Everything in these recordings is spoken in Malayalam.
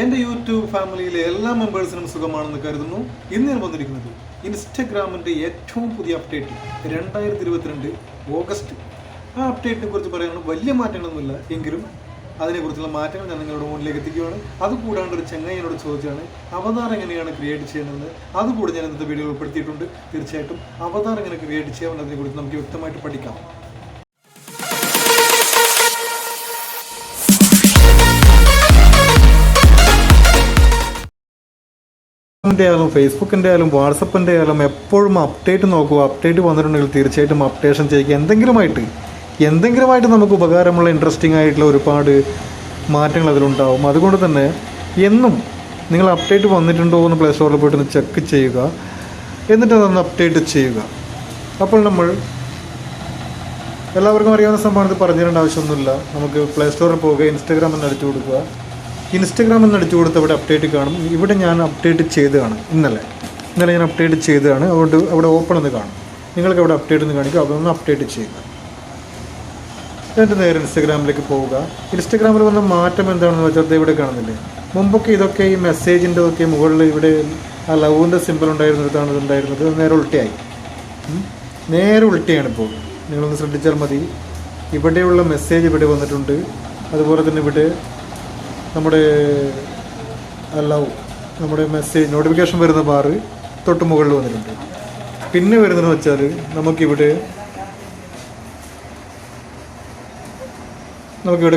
എൻ്റെ യൂട്യൂബ് ഫാമിലിയിലെ എല്ലാ മെമ്പേഴ്സിനും സുഖമാണെന്ന് കരുതുന്നു. ഇന്ന് ഞാൻ വന്നിരിക്കുന്നത് ഇൻസ്റ്റഗ്രാമിൻ്റെ ഏറ്റവും പുതിയ അപ്ഡേറ്റ് 2022 ഓഗസ്റ്റ്. ആ അപ്ഡേറ്റിനെ കുറിച്ച് പറയാനുള്ള വലിയ മാറ്റങ്ങളൊന്നുമില്ല, എങ്കിലും അതിനെക്കുറിച്ചുള്ള മാറ്റങ്ങൾ ഞാൻ നിങ്ങളുടെ മുന്നിലേക്ക് എത്തിക്കുകയാണ്. അതുകൂടാണ്ട് ഒരു ചങ്ങായി എന്നോട് ചോദിച്ചാണ് അവതാർ എങ്ങനെയാണ് ക്രിയേറ്റ് ചെയ്യുന്നത്. അതുകൂടെ ഞാൻ ഇന്നത്തെ വീഡിയോ ഉൾപ്പെടുത്തിയിട്ടുണ്ട്. തീർച്ചയായിട്ടും അവതാർ എങ്ങനെ ക്രിയേറ്റ് ചെയ്യാമെന്ന് അതിനെക്കുറിച്ച് നമുക്ക് വ്യക്തമായിട്ട് പഠിക്കാം. ആയാലും ഫേസ്ബുക്കിൻ്റെ ആയാലും വാട്സപ്പിൻ്റെ ആയാലും എപ്പോഴും അപ്ഡേറ്റ് നോക്കുക. അപ്ഡേറ്റ് വന്നിട്ടുണ്ടെങ്കിൽ തീർച്ചയായിട്ടും അപ്ഡേഷൻ ചെയ്യുക. എന്തെങ്കിലുമായിട്ട് നമുക്ക് ഉപകാരമുള്ള ഇൻട്രസ്റ്റിംഗ് ആയിട്ടുള്ള ഒരുപാട് മാറ്റങ്ങൾ അതിലുണ്ടാവും. അതുകൊണ്ട് തന്നെ എന്നും നിങ്ങൾ അപ്ഡേറ്റ് വന്നിട്ടുണ്ടോ എന്ന് പ്ലേ സ്റ്റോറിൽ പോയിട്ട് ഒന്ന് ചെക്ക് ചെയ്യുക, എന്നിട്ട് അതൊന്ന് അപ്ഡേറ്റ് ചെയ്യുക. അപ്പോൾ നമ്മൾ എല്ലാവർക്കും അറിയാവുന്ന സംഭവം പറഞ്ഞു തരേണ്ട ആവശ്യമൊന്നുമില്ല. നമുക്ക് പ്ലേ സ്റ്റോറിൽ പോവുക, ഇൻസ്റ്റഗ്രാം എന്ന് അടിച്ചു കൊടുക്കുക. ഇൻസ്റ്റഗ്രാം എന്ന് അടിച്ചു കൊടുത്ത് ഇവിടെ അപ്ഡേറ്റ് കാണും. ഇവിടെ ഞാൻ അപ്ഡേറ്റ് ചെയ്തതാണ്, ഇന്നലെ ഞാൻ അപ്ഡേറ്റ് ചെയ്തതാണ്. അതുകൊണ്ട് അവിടെ ഓപ്പൺ എന്ന് കാണും. നിങ്ങൾക്ക് അവിടെ അപ്ഡേറ്റ് എന്ന് കാണിക്കും, അതൊന്ന് അപ്ഡേറ്റ് ചെയ്യുക. എന്നിട്ട് നേരെ ഇൻസ്റ്റഗ്രാമിലേക്ക് പോവുക. ഇൻസ്റ്റഗ്രാമിൽ വന്ന മാറ്റം എന്താണെന്ന് വെച്ചാൽ ഇവിടെ കാണുന്നില്ലേ, മുമ്പൊക്കെ ഇതൊക്കെ ഈ മെസ്സേജിൻ്റെ ഒക്കെ മുകളിൽ ഇവിടെ ആ ലവിൻ്റെ സിമ്പിൾ ഉണ്ടായിരുന്നിടത്താണ് ഇതുണ്ടായിരുന്നത്. നേരെ ഉൾട്ടയായി, നേരെ ഉൾട്ടയാണ് ഇപ്പോൾ. നിങ്ങളൊന്ന് ശ്രദ്ധിച്ചാൽ മതി. ഇവിടെയുള്ള മെസ്സേജ് ഇവിടെ വന്നിട്ടുണ്ട്. അതുപോലെ തന്നെ ഇവിടെ നമ്മുടെ നമ്മുടെ മെസ്സേജ് നോട്ടിഫിക്കേഷൻ വരുന്ന ബാറ് തൊട്ട് മുകളിൽ വന്നിട്ടുണ്ട്. പിന്നെ വരുന്നതെന്ന് വെച്ചാൽ നമുക്കിവിടെ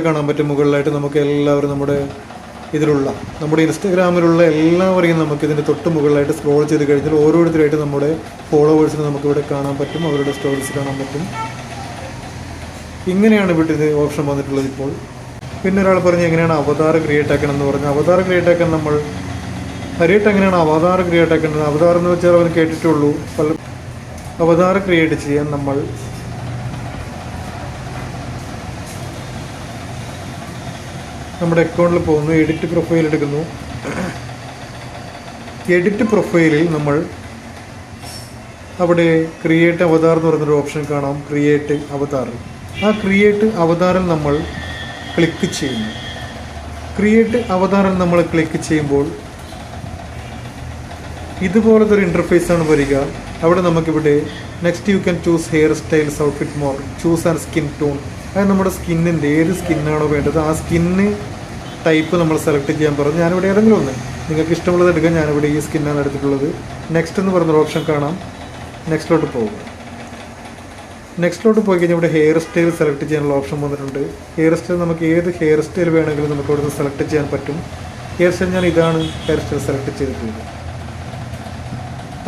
കാണാൻ പറ്റും. മുകളിലായിട്ട് നമുക്ക് എല്ലാവരും നമ്മുടെ ഇൻസ്റ്റഗ്രാമിലുള്ള എല്ലാവരെയും നമുക്കിതിൻ്റെ തൊട്ട് മുകളിലായിട്ട് സ്ക്രോൾ ചെയ്ത് കഴിഞ്ഞാൽ ഓരോരുത്തരായിട്ട് നമ്മുടെ ഫോളോവേഴ്സിനെ നമുക്കിവിടെ കാണാൻ പറ്റും, അവരുടെ സ്റ്റോറീസ് കാണാൻ പറ്റും. ഇങ്ങനെയാണ് ഇവിടെ ഇത് ഓപ്ഷൻ വന്നിട്ടുള്ളത് ഇപ്പോൾ. പിന്നെ ഒരാൾ പറഞ്ഞ് എങ്ങനെയാണ് അവതാർ ക്രിയേറ്റ് ആക്കണം എന്ന് പറഞ്ഞു. അവതാർ ക്രിയേറ്റ് ആക്കാൻ നമ്മൾ ഹരിയിട്ട് എങ്ങനെയാണ് അവതാർ ക്രിയേറ്റ് ആക്കേണ്ടത്. അവതാർ എന്ന് വെച്ചാൽ അവർ കേട്ടിട്ടുള്ളൂ. അവതാർ ക്രിയേറ്റ് ചെയ്യാൻ നമ്മൾ നമ്മുടെ അക്കൗണ്ടിൽ പോകുന്നു, എഡിറ്റ് പ്രൊഫൈൽ എടുക്കുന്നു. എഡിറ്റ് പ്രൊഫൈലിൽ നമ്മൾ അവിടെ ക്രിയേറ്റ് അവതാർ എന്ന് പറഞ്ഞൊരു ഓപ്ഷൻ കാണാം, ക്രിയേറ്റ് അവതാർ. ആ ക്രിയേറ്റ് അവതാറിൽ നമ്മൾ ക്ലിക്ക് ചെയ്യുന്നു. ക്രിയേറ്റ് അവതാറിൽ നമ്മൾ ക്ലിക്ക് ചെയ്യുമ്പോൾ ഇതുപോലത്തെ ഒരു ഇൻ്റർഫേസാണ് വരിക. അവിടെ നമുക്കിവിടെ next you can choose hair styles, outfit more, choose and skin tone. അത് നമ്മുടെ സ്കിന്നിൻ്റെ ഏത് സ്കിന്നാണോ വേണ്ടത് ആ സ്കിന്ന് ടൈപ്പ് നമ്മൾ സെലക്ട് ചെയ്യാൻ പറഞ്ഞു. ഞാനിവിടെ ഏതെങ്കിലും ഒന്ന് നിങ്ങൾക്ക് ഇഷ്ടമുള്ളത് എടുക്കാൻ. ഞാനിവിടെ ഈ സ്കിന്നാണ് എടുത്തിട്ടുള്ളത്. നെക്സ്റ്റ് എന്ന് പറഞ്ഞൊരു ഓപ്ഷൻ കാണാം. നെക്സ്റ്റിലോട്ട് പോകുക. നെക്സ്റ്റിലോട്ട് പോയി കഴിഞ്ഞാൽ ഇവിടെ ഹെയർ സ്റ്റൈൽ സെലക്ട് ചെയ്യാനുള്ള ഓപ്ഷൻ വന്നിട്ടുണ്ട്. ഹെയർ സ്റ്റൈൽ നമുക്ക് ഏത് ഹെയർ സ്റ്റൈൽ വേണമെങ്കിലും നമുക്ക് ഇവിടെ നിന്ന് സെലക്ട് ചെയ്യാൻ പറ്റും. ഹെയർ സ്റ്റൈൽ ഞാൻ ഇതാണ് ഹെയർ സ്റ്റൈൽ സെലക്ട് ചെയ്തിട്ടുള്ളത്.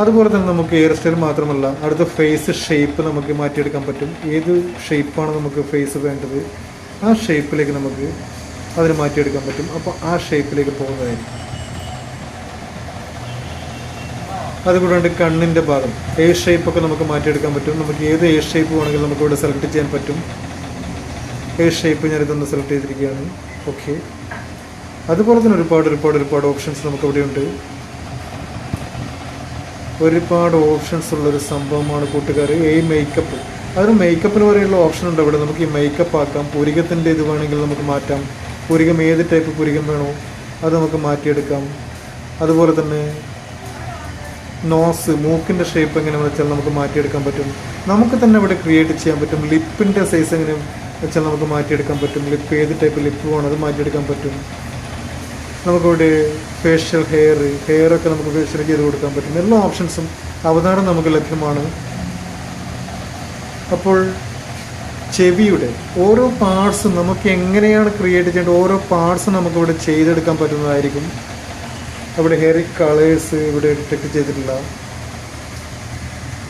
അതുപോലെ തന്നെ നമുക്ക് ഹെയർ സ്റ്റൈൽ മാത്രമല്ല, അടുത്ത ഫേസ് ഷേപ്പ് നമുക്ക് മാറ്റിയെടുക്കാൻ പറ്റും. ഏത് ഷേപ്പാണ് നമുക്ക് ഫേസ് വേണ്ടത് ആ ഷേപ്പിലേക്ക് നമുക്ക് അതിന് മാറ്റിയെടുക്കാൻ പറ്റും. അപ്പോൾ ആ ഷേപ്പിലേക്ക് പോകുന്നതായിരിക്കും. അതുകൂടാണ്ട് കണ്ണിൻ്റെ ഭാഗം എ ഷേപ്പൊക്കെ നമുക്ക് മാറ്റിയെടുക്കാൻ പറ്റും. നമുക്ക് ഏത് എ ഷേപ്പ് വേണമെങ്കിലും നമുക്ക് ഇവിടെ സെലക്ട് ചെയ്യാൻ പറ്റും. എ ഷേപ്പ് ഞാനിതൊന്ന് സെലക്ട് ചെയ്തിരിക്കുകയാണ്. ഓക്കെ. അതുപോലെ തന്നെ ഒരുപാട് ഓപ്ഷൻസ് നമുക്കിവിടെ ഉണ്ട്. ഒരുപാട് ഓപ്ഷൻസ് ഉള്ളൊരു സംഭവമാണ് കൂട്ടുകാർ ഈ മേക്കപ്പ്. അതിന് മേക്കപ്പിന് വരെയുള്ള ഓപ്ഷൻ ഉണ്ട് ഇവിടെ. നമുക്ക് ഈ മേക്കപ്പ് ആക്കാം. പുരികത്തിൻ്റെ ഇത് വേണമെങ്കിൽ നമുക്ക് മാറ്റാം. പുരികം ഏത് ടൈപ്പ് പുരികം വേണോ അത് നമുക്ക് മാറ്റിയെടുക്കാം. അതുപോലെ തന്നെ നോസ്, മൂക്കിൻ്റെ ഷേപ്പ് എങ്ങനെയാണെന്ന് വെച്ചാൽ നമുക്ക് മാറ്റിയെടുക്കാൻ പറ്റും. നമുക്ക് തന്നെ ഇവിടെ ക്രിയേറ്റ് ചെയ്യാൻ പറ്റും. ലിപ്പിൻ്റെ സൈസ് എങ്ങനെ വെച്ചാൽ നമുക്ക് മാറ്റിയെടുക്കാൻ പറ്റും. ലിപ്പ് ഏത് ടൈപ്പ് ലിപ്പ് വേണം അത് മാറ്റിയെടുക്കാൻ പറ്റും. നമുക്കിവിടെ ഫേഷ്യൽ ഹെയറൊക്കെ നമുക്ക് ഫേഷ്യൽ ചെയ്ത് കൊടുക്കാൻ പറ്റും. എല്ലാ ഓപ്ഷൻസും അവതാരം നമുക്ക് ലഭ്യമാണ്. അപ്പോൾ ചെവിയുടെ ഓരോ പാർട്സും നമുക്ക് എങ്ങനെയാണ് ക്രിയേറ്റ് ചെയ്യേണ്ടത്, ഓരോ പാർട്സും നമുക്കിവിടെ ചെയ്തെടുക്കാൻ പറ്റുന്നതായിരിക്കും. അവിടെ ഹെയർ കളേഴ്സ് ഇവിടെ ഡിറ്റക്ട് ചെയ്തിട്ടില്ല.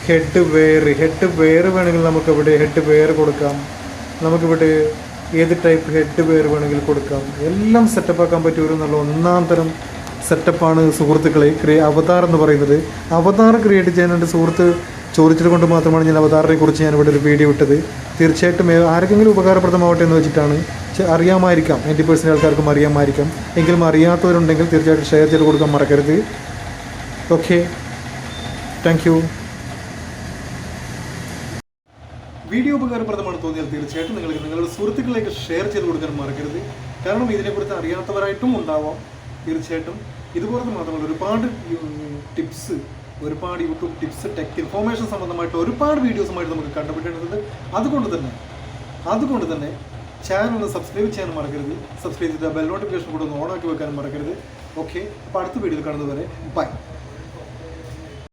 ഹെഡ് വെയർ വേണമെങ്കിൽ നമുക്കിവിടെ ഹെഡ് വെയർ കൊടുക്കാം. നമുക്കിവിടെ ഏത് ടൈപ്പ് ഹെഡ് വെയർ വേണമെങ്കിൽ കൊടുക്കാം. എല്ലാം സെറ്റപ്പാക്കാൻ പറ്റിയ ഒരു നല്ല ഒന്നാം തരം സെറ്റപ്പാണ് സുഹൃത്തുക്കളെ അവതാർ എന്ന് പറയുന്നത്. അവതാർ ക്രിയേറ്റ് ചെയ്യാൻ എൻ്റെ സുഹൃത്ത് ചോദിച്ചത് കൊണ്ട് മാത്രമാണ് ഞാൻ അവതാറിനെ കുറിച്ച് ഞാനിവിടെ ഒരു വീഡിയോ ഇട്ടത്. തീർച്ചയായിട്ടും ആർക്കെങ്കിലും ഉപകാരപ്രദമാവട്ടെ എന്ന് വെച്ചിട്ടാണ്. അറിയാമായിരിക്കാം, 90% ആൾക്കാർക്കും അറിയാമായിരിക്കാം. എങ്കിലും അറിയാത്തവരുണ്ടെങ്കിൽ തീർച്ചയായിട്ടും ഷെയർ ചെയ്ത് കൊടുക്കാൻ മറക്കരുത്. Okay, thank you. വീഡിയോ ഉപകാരപ്രദമാണ് തോന്നിയാൽ തീർച്ചയായിട്ടും നിങ്ങളുടെ സുഹൃത്തുക്കളിലേക്ക് ഷെയർ ചെയ്ത് കൊടുക്കാൻ മറക്കരുത്. കാരണം ഇതിനെക്കുറിച്ച് അറിയാത്തവരായിട്ടും ഉണ്ടാവാം. തീർച്ചയായിട്ടും ഇതുപോലത്തെ മാത്രമല്ല ഒരുപാട് ടിപ്സ്, ഒരുപാട് യൂട്യൂബ് ടിപ്സ്, ടെക് ഇൻഫോർമേഷൻ സംബന്ധമായിട്ട് ഒരുപാട് വീഡിയോസുമായിട്ട് നമുക്ക് കണ്ടുപിടിക്കേണ്ടതുണ്ട്. അതുകൊണ്ട് തന്നെ ചാനൽ ഒന്ന് സബ്സ്ക്രൈബ് ചെയ്യാനും മറക്കരുത്. സബ്സ്ക്രൈബ് ചെയ്തിട്ട് ബെൽ നോട്ടിഫിക്കേഷൻ കൂടെ ഒന്ന് ഓണാക്കി വെക്കാനും മറക്കരുത്. ഓക്കെ, അപ്പോൾ അടുത്ത വീഡിയോയിൽ കാണുന്നതുവരെ ബൈ.